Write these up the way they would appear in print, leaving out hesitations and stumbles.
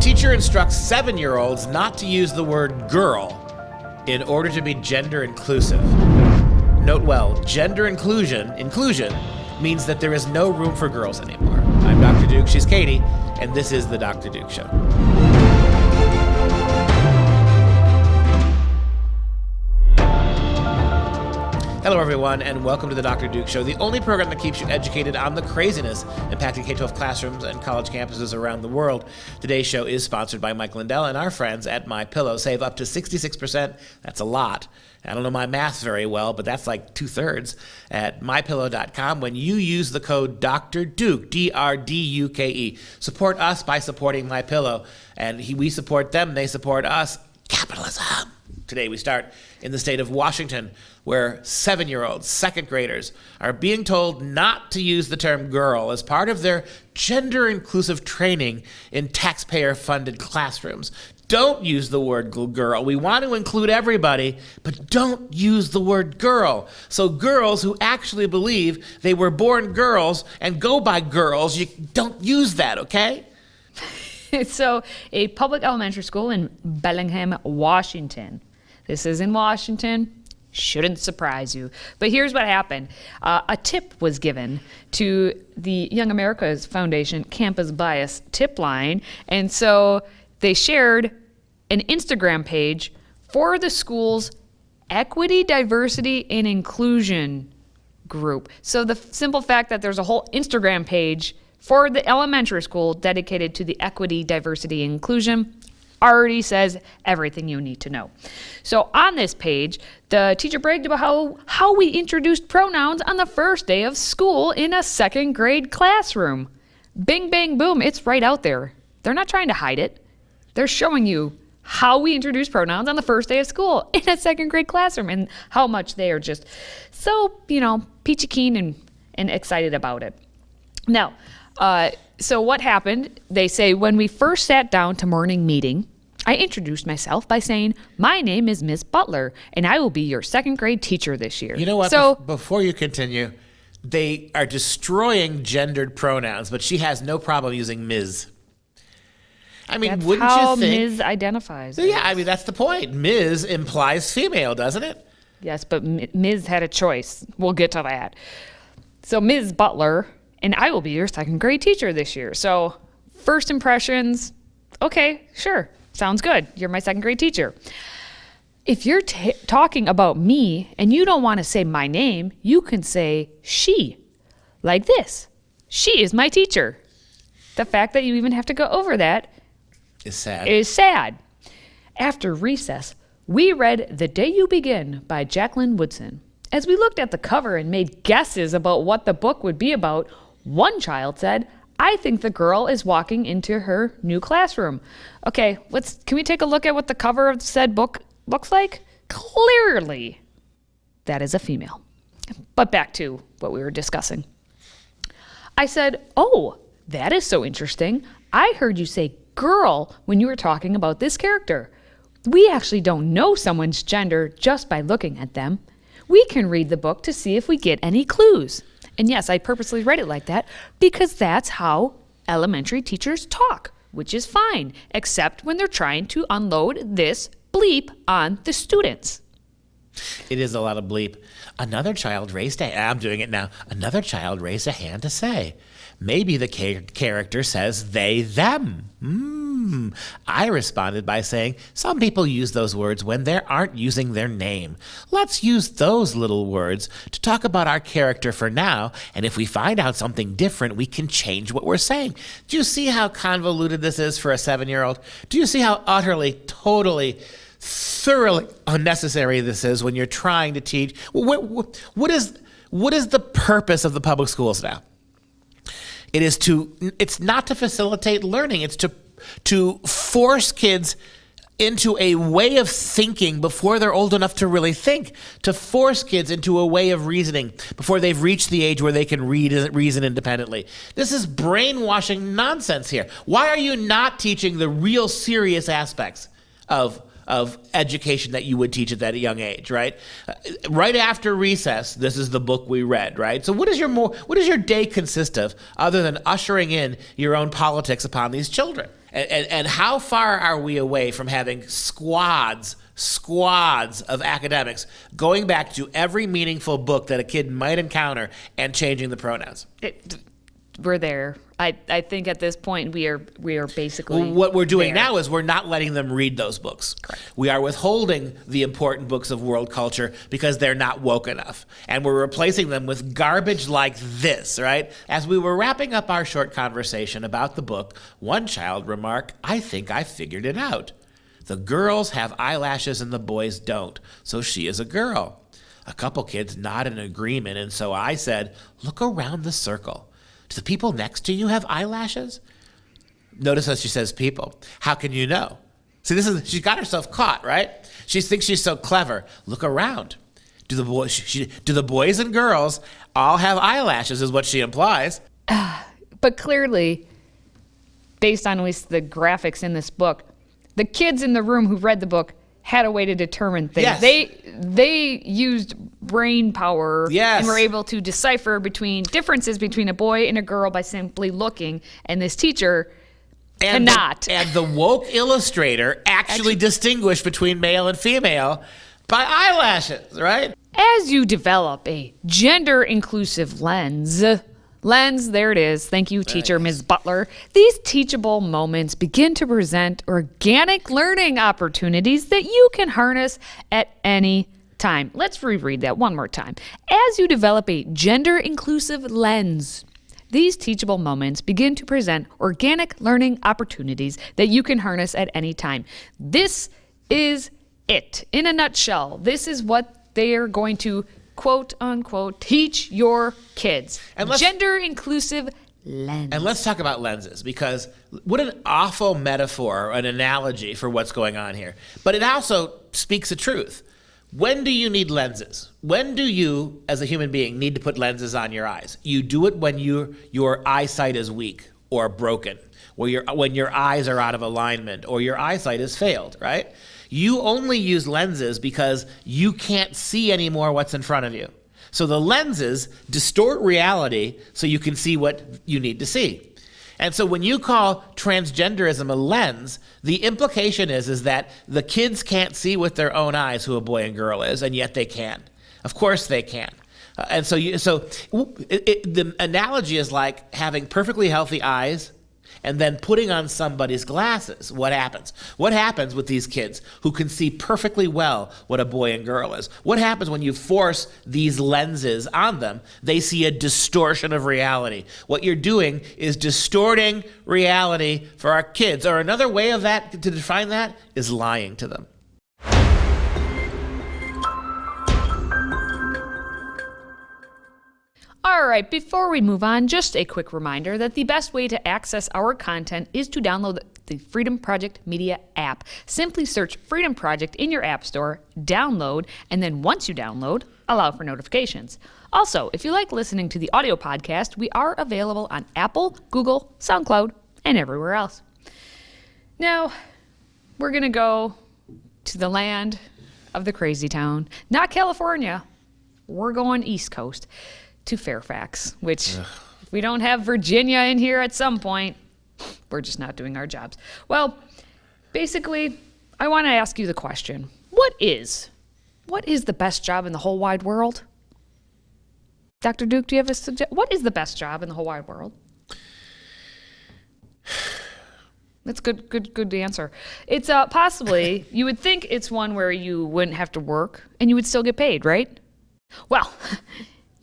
Teacher instructs 7-year-olds not to use the word girl in order to be gender inclusive. Note well, gender inclusion means that there is no room for girls anymore. I'm Dr. Duke, she's Katie, and this is the Dr. Duke Show. Hello, everyone, and welcome to the Dr. Duke Show, the only program that keeps you educated on the craziness impacting K-12 classrooms and college campuses around the world. Today's show is sponsored by Mike Lindell and our friends at MyPillow. Save up to 66%. That's a lot. I don't know my math very well, but that's like 2/3 at MyPillow.com when you use the code Dr. Duke, D-R-D-U-K-E. Support us by supporting MyPillow, and we support them, they support us. Capitalism. Today we start in the state of Washington, where 7-year-olds, second graders, are being told not to use the term girl as part of their gender-inclusive training in taxpayer-funded classrooms. Don't use the word girl. We want to include everybody, but don't use the word girl. So girls who actually believe they were born girls and go by girls, you don't use that, okay? So, a public elementary school in Bellingham, Washington. This is in Washington. Shouldn't surprise you. But here's what happened. A tip was given to the Young America's Foundation Campus Bias tip line. And so they shared an Instagram page for the school's Equity, Diversity, and Inclusion group. So the simple fact that there's a whole Instagram page for the elementary school dedicated to the equity, diversity, and inclusion already says everything you need to know. So on this page, the teacher bragged about how we introduced pronouns on the first day of school in a second grade classroom. Bing, bang, boom, it's right out there. They're not trying to hide it. They're showing you how we introduce pronouns on the first day of school in a second grade classroom and how much they are just so, peachy keen and excited about it. Now, so what happened, they say, when we first sat down to morning meeting, I introduced myself by saying, my name is Miss Butler, and I will be your second grade teacher this year. You know what? So, before you continue, they are destroying gendered pronouns, but she has no problem using Ms. I mean, that's wouldn't how you think? Ms. identifies. Yeah, I mean, that's the point. Ms. implies female, doesn't it? Yes, but Ms. had a choice. We'll get to that. So Ms. Butler, and I will be your second grade teacher this year. So first impressions, okay, sure, sounds good. You're my second grade teacher. If you're talking about me and you don't want to say my name, you can say she, like this. She is my teacher. The fact that you even have to go over that is sad. After recess, we read The Day You Begin by Jacqueline Woodson. As we looked at the cover and made guesses about what the book would be about, one child said, I think the girl is walking into her new classroom. Okay, can we take a look at what the cover of said book looks like? Clearly, that is a female. But back to what we were discussing. I said, oh, that is so interesting. I heard you say girl when you were talking about this character. We actually don't know someone's gender just by looking at them. We can read the book to see if we get any clues. And yes, I purposely read it like that because that's how elementary teachers talk, which is fine, except when they're trying to unload this bleep on the students. It is a lot of bleep. Another child raised a hand. I'm doing it now. Another child raised a hand to say, maybe the character says they, them. I responded by saying, some people use those words when they aren't using their name. Let's use those little words to talk about our character for now, and if we find out something different, we can change what we're saying. Do you see how convoluted this is for a 7-year-old? Do you see how utterly, totally, thoroughly unnecessary this is when you're trying to teach? What is the purpose of the public schools now? It's not to facilitate learning. It's to force kids into a way of thinking before they're old enough to really think, to force kids into a way of reasoning before they've reached the age where they can reason independently. This is brainwashing nonsense here. Why are you not teaching the real serious aspects of of education that you would teach at that young age, right? Right after recess, this is the book we read, right? So what does your day consist of other than ushering in your own politics upon these children? And how far are we away from having squads of academics going back to every meaningful book that a kid might encounter and changing the pronouns? We're there. I think at this point we are basically what we're doing there. now is we're not letting them read those books. Correct. We are withholding the important books of world culture because they're not woke enough. And we're replacing them with garbage like this, right? As we were wrapping up our short conversation about the book, one child remarked, "I think I figured it out. The girls have eyelashes and the boys don't, so she is a girl." A couple kids nodded in agreement, and so I said, "Look around the circle. Do the people next to you have eyelashes?" Notice how she says people. How can you know? See, she's got herself caught, right? She thinks she's so clever. Look around. Do the boys and girls all have eyelashes is what she implies. But clearly, based on at least the graphics in this book, the kids in the room who read the book had a way to determine things. Yes. They used brain power Yes. and were able to decipher between differences between a boy and a girl by simply looking. And this teacher cannot. And the woke illustrator actually distinguished between male and female by eyelashes, right? As you develop a gender-inclusive lens, there it is. Thank you, teacher, Ms. Butler. These teachable moments begin to present organic learning opportunities that you can harness at any time. Let's reread that one more time. As you develop a gender-inclusive lens, these teachable moments begin to present organic learning opportunities that you can harness at any time. This is it. In a nutshell, this is what they are going to quote unquote teach your kids. Gender inclusive lens. And let's talk about lenses, because what an awful metaphor, an analogy for what's going on here. But it also speaks the truth. When do you need lenses? When do you, as a human being, need to put lenses on your eyes? You do it when your eyesight is weak or broken, or when your eyes are out of alignment, or your eyesight has failed, right? You only use lenses because you can't see anymore what's in front of you. So the lenses distort reality so you can see what you need to see. And so when you call transgenderism a lens, the implication is that the kids can't see with their own eyes who a boy and girl is, and yet they can. Of course they can. And so the analogy is like having perfectly healthy eyes and then putting on somebody's glasses. What happens? What happens with these kids who can see perfectly well what a boy and girl is? What happens when you force these lenses on them? They see a distortion of reality. What you're doing is distorting reality for our kids. Or another way of that, to define that, is lying to them. All right, before we move on, just a quick reminder that the best way to access our content is to download the Freedom Project Media app. Simply search Freedom Project in your app store, download, and then once you download, allow for notifications. Also, if you like listening to the audio podcast, we are available on Apple, Google, SoundCloud, and everywhere else. Now, we're going to go to the land of the crazy town. Not California. We're going East Coast. To Fairfax, which if we don't have Virginia in here at some point, we're just not doing our jobs. Well, basically, I want to ask you the question. What is the best job in the whole wide world? Dr. Duke, do you have a suggestion? What is the best job in the whole wide world? That's good answer. It's possibly, you would think it's one where you wouldn't have to work and you would still get paid, right? Well,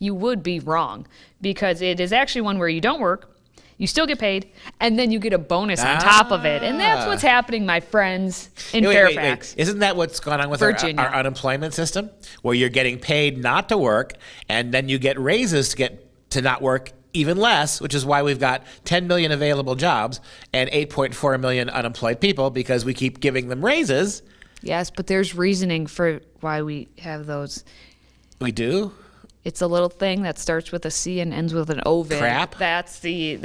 you would be wrong, because it is actually one where you don't work, you still get paid, and then you get a bonus on top of it. And that's what's happening, my friends, in Fairfax. Wait. Isn't that what's gone on with our unemployment system, where you're getting paid not to work, and then you get raises to not work even less, which is why we've got 10 million available jobs and 8.4 million unemployed people, because we keep giving them raises. Yes, but there's reasoning for why we have those. We do? It's a little thing that starts with a C and ends with an ovid. Crap. That's the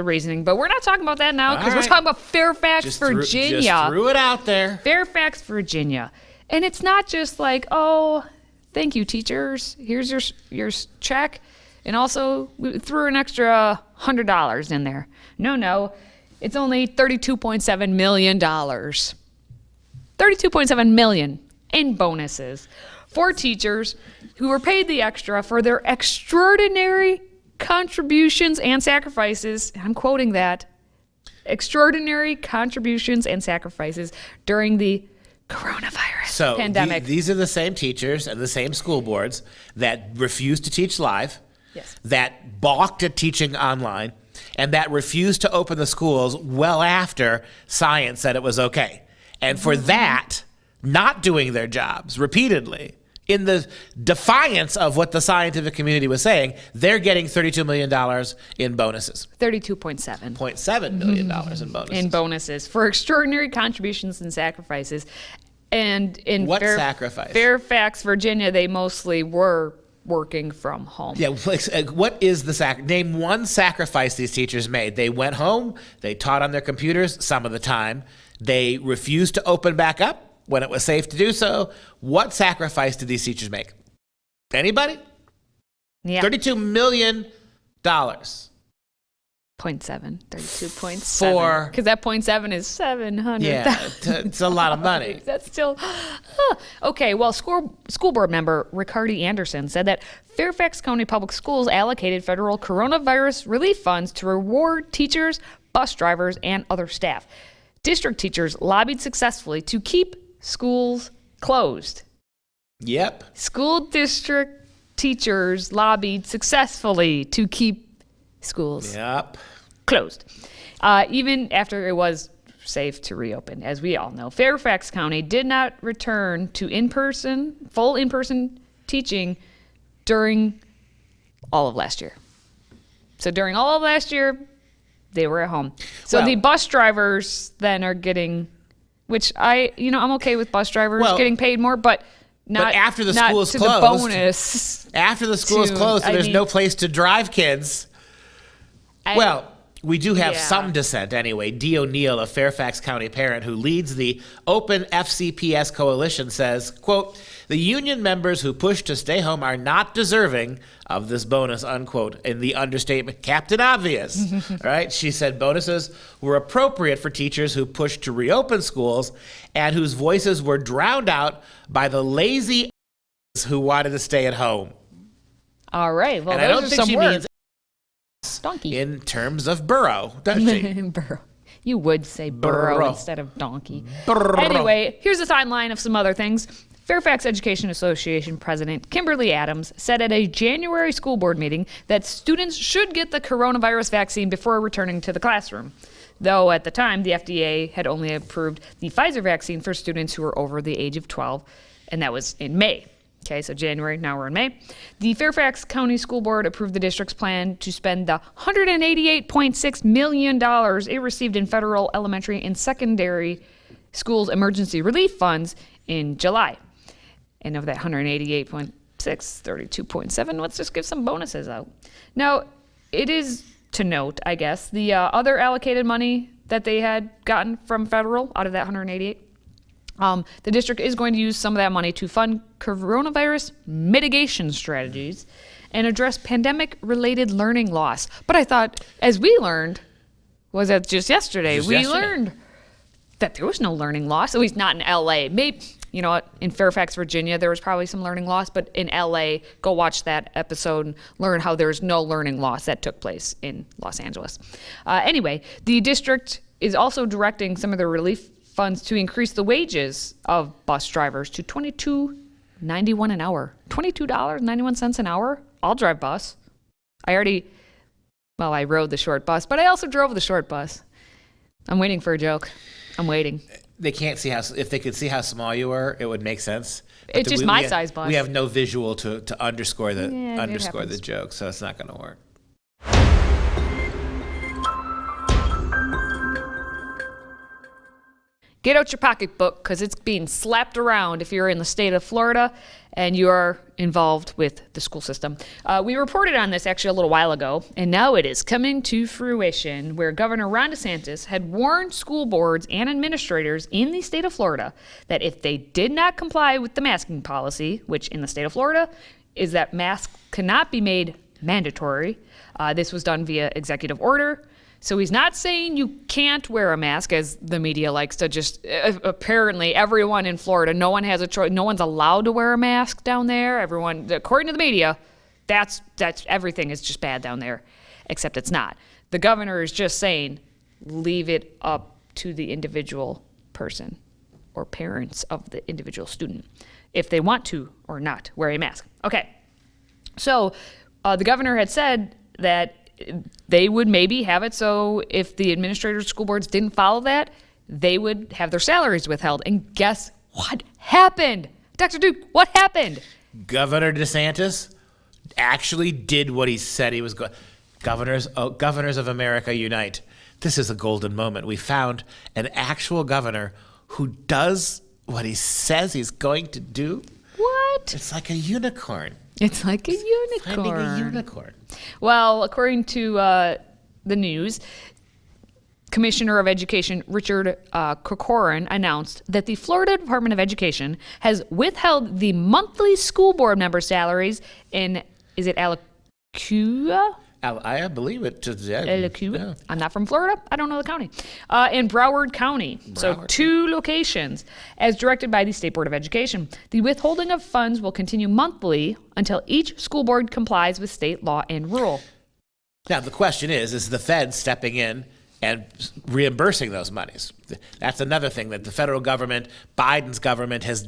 reasoning. But we're not talking about that now because All we're right. talking about Fairfax, Virginia. Just threw it out there. Fairfax, Virginia. And it's not just like, oh, thank you, teachers. Here's your check. And also, we threw an extra $100 in there. No. It's only $32.7 million. $32.7 million in bonuses for teachers who were paid the extra for their extraordinary contributions and sacrifices. I'm quoting that. Extraordinary contributions and sacrifices during the coronavirus pandemic. These are the same teachers and the same school boards that refused to teach live, Yes. that balked at teaching online, and that refused to open the schools well after science said it was okay. And for that, not doing their jobs repeatedly, in the defiance of what the scientific community was saying, they're getting $32 million in bonuses. $32.7 $0.7 million in bonuses. in bonuses for extraordinary contributions and sacrifices. And in What sacrifice? Fairfax, Virginia, they mostly were working from home. Yeah, what is the name one sacrifice these teachers made? They went home, they taught on their computers some of the time, they refused to open back up when it was safe to do so. What sacrifice did these teachers make? Anybody? Yeah. $32 million. 32.7. Because that 0.7 is 700. Yeah, it's a lot of money. That's still okay. Well, school board member Ricardi Anderson said that Fairfax County Public Schools allocated federal coronavirus relief funds to reward teachers, bus drivers, and other staff. District teachers lobbied successfully to keep schools closed. Yep. School district teachers lobbied successfully to keep schools closed, even after it was safe to reopen. As we all know, Fairfax County did not return to full in-person teaching during all of last year. So during all of last year, they were at home. So the bus drivers then are getting, which I'm okay with bus drivers getting paid more, but not after the school is to closed. The bonus. After the school is closed and there's no place to drive kids. We do have some dissent anyway. Dee O'Neill, a Fairfax County parent who leads the Open FCPS Coalition, says, quote, "The union members who push to stay home are not deserving of this bonus," unquote, in the understatement, Captain Obvious. All right? She said bonuses were appropriate for teachers who pushed to reopen schools and whose voices were drowned out by the lazy who wanted to stay at home. All right. Well, and I don't think she means donkey in terms of burrow, does she? Burrow. You would say burrow instead of donkey. Burrow. Anyway, here's a timeline of some other things. Fairfax Education Association President Kimberly Adams said at a January school board meeting that students should get the coronavirus vaccine before returning to the classroom. Though at the time, the FDA had only approved the Pfizer vaccine for students who were over the age of 12, and that was in May. Okay, so January, now we're in May. The Fairfax County School Board approved the district's plan to spend the $188.6 million it received in federal elementary and secondary schools emergency relief funds in July. And of that 188.6, 32.7, let's just give some bonuses out. Now, it is to note, I guess, the other allocated money that they had gotten from federal out of that 188. The district is going to use some of that money to fund coronavirus mitigation strategies and address pandemic-related learning loss. But I thought, as we learned, was that just yesterday, learned that there was no learning loss, at least not in L.A. Maybe, you know what, in Fairfax, Virginia, there was probably some learning loss, but in L.A., go watch that episode and learn how there's no learning loss that took place in Los Angeles. Anyway, the district is also directing some of the relief funds to increase the wages of bus drivers to $22.91 an hour. $22.91 an hour? I'll drive bus. I rode the short bus, but I also drove the short bus. I'm waiting for a joke. I'm waiting. They can't see if they could see how small you were, it would make sense. But it's just my size bus. We have no visual to underscore the joke, so it's not going to work. get out your pocketbook because it's being slapped around if you're in the state of Florida and you are involved with the school system. We reported on this actually a little while ago, and now it is coming to fruition, where Governor Ron DeSantis had warned school boards and administrators in the state of Florida that if they did not comply with the masking policy, which in the state of Florida is that masks cannot be made mandatory. This was done via executive order. So he's not saying you can't wear a mask, as the media likes to just, apparently everyone in Florida, no one has a choice. No one's allowed to wear a mask down there. Everyone, according to the media, that's everything is just bad down there, except it's not. The governor is just saying, leave it up to the individual person or parents of the individual student if they want to or not wear a mask. Okay. So the governor had said that they would maybe have it so if the administrators, school boards didn't follow that, they would have their salaries withheld. And guess what happened? Dr. Duke, what happened? Governor DeSantis actually did what he said he was going. Governors of America unite. This is a golden moment. We found an actual governor who does what he says he's going to do. What? It's like a unicorn. It's like a unicorn. Finding a unicorn. Well, according to the news, Commissioner of Education Richard Corcoran announced that the Florida Department of Education has withheld the monthly school board member salaries in, is it Alachua? I believe it. Yeah. I'm not from Florida. I don't know the county. In Broward County. So 2 locations, as directed by the State Board of Education. The withholding of funds will continue monthly until each school board complies with state law and rule. Now, the question is the Fed stepping in and reimbursing those monies? That's another thing that the federal government, Biden's government, has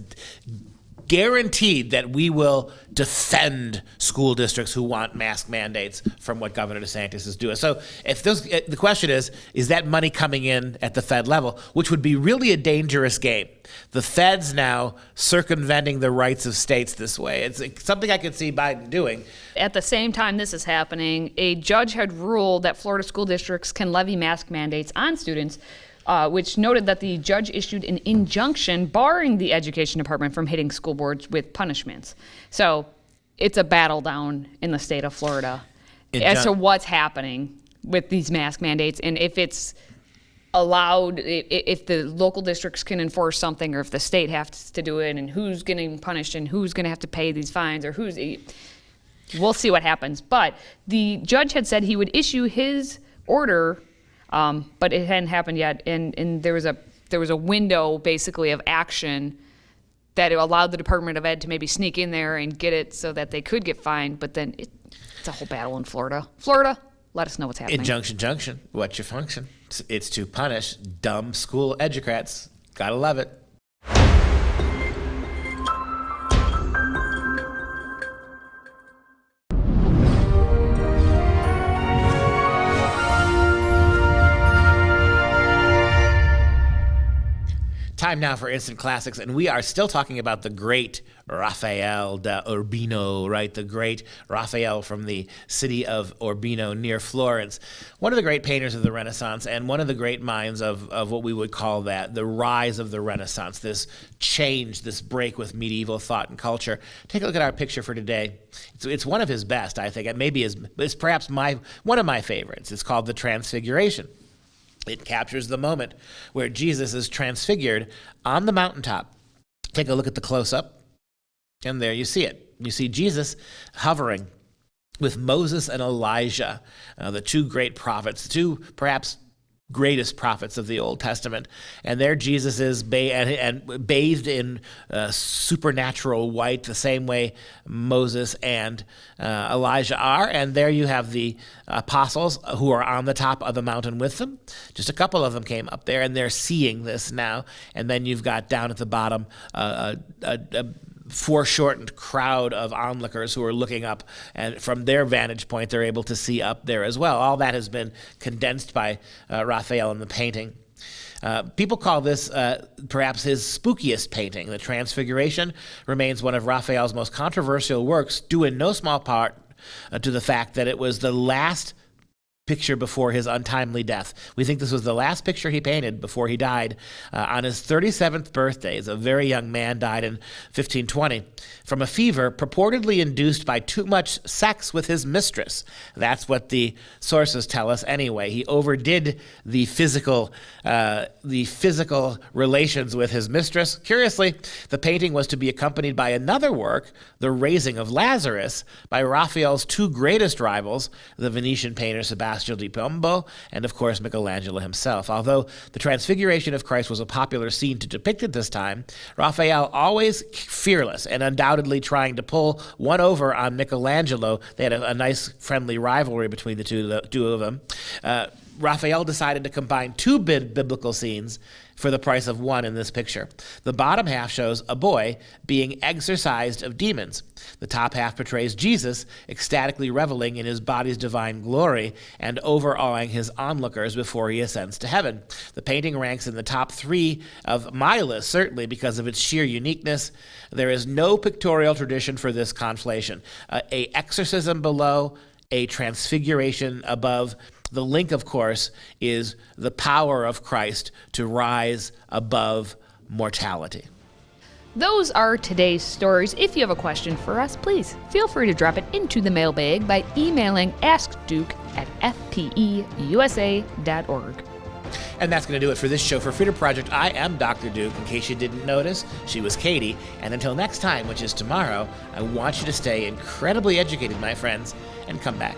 guaranteed that we will defend school districts who want mask mandates from what Governor DeSantis is doing. So if the question is that money coming in at the Fed level, which would be really a dangerous game. The Fed's now circumventing the rights of states this way. It's something I could see Biden doing. At the same time this is happening, a judge had ruled that Florida school districts can levy mask mandates on students, which noted that the judge issued an injunction barring the education department from hitting school boards with punishments. So it's a battle down in the state of Florida as to what's happening with these mask mandates, and if it's allowed, if the local districts can enforce something, or if the state has to do it, and who's getting punished and who's going to have to pay these fines, or we'll see what happens. But the judge had said he would issue his order, but it hadn't happened yet, and there was a window basically of action that it allowed the Department of Ed to maybe sneak in there and get it so that they could get fined. But then it's a whole battle in Florida. Florida, let us know what's happening. Injunction junction, what's your function? It's to punish dumb school educrats. Gotta love it. Time now for Instant Classics, and we are still talking about the great Raphael da Urbino, right? The great Raphael from the city of Urbino near Florence. One of the great painters of the Renaissance, and one of the great minds of what we would call the rise of the Renaissance, this change, this break with medieval thought and culture. Take a look at our picture for today. It's one of his best, I think. It maybe is perhaps one of my favorites. It's called The Transfiguration. It captures the moment where Jesus is transfigured on the mountaintop. Take a look at the close-up, and there you see it. You see Jesus hovering with Moses and Elijah, the 2 great prophets, the 2 perhaps greatest prophets of the Old Testament. And there Jesus is bathed in supernatural white, the same way Moses and Elijah are. And there you have the apostles who are on the top of the mountain with them. Just a couple of them came up there, and they're seeing this now. And then you've got down at the bottom a foreshortened crowd of onlookers who are looking up, and from their vantage point, they're able to see up there as well. All that has been condensed by Raphael in the painting. People call this perhaps his spookiest painting. The Transfiguration remains one of Raphael's most controversial works, due in no small part to the fact that it was the last picture before his untimely death. We think this was the last picture he painted before he died on his 37th birthday. As a very young man, died in 1520 from a fever purportedly induced by too much sex with his mistress. That's what the sources tell us anyway. He overdid the physical relations with his mistress. Curiously, the painting was to be accompanied by another work, The Raising of Lazarus, by Raphael's two greatest rivals, the Venetian painter Sebastian di Piombo, and of course Michelangelo himself. Although the Transfiguration of Christ was a popular scene to depict at this time, Raphael, always fearless and undoubtedly trying to pull one over on Michelangelo, they had a nice friendly rivalry between the two of them, Raphael decided to combine two biblical scenes for the price of one in this picture. The bottom half shows a boy being exorcised of demons. The top half portrays Jesus ecstatically reveling in his body's divine glory and overawing his onlookers before he ascends to heaven. The painting ranks in the top 3 of my list, certainly because of its sheer uniqueness. There is no pictorial tradition for this conflation. A exorcism below, a transfiguration above. The link, of course, is the power of Christ to rise above mortality. Those are today's stories. If you have a question for us, please feel free to drop it into the mailbag by emailing askduke@fpeusa.org. And that's going to do it for this show for Freedom Project. I am Dr. Duke. In case you didn't notice, she was Katie. And until next time, which is tomorrow, I want you to stay incredibly educated, my friends, and come back.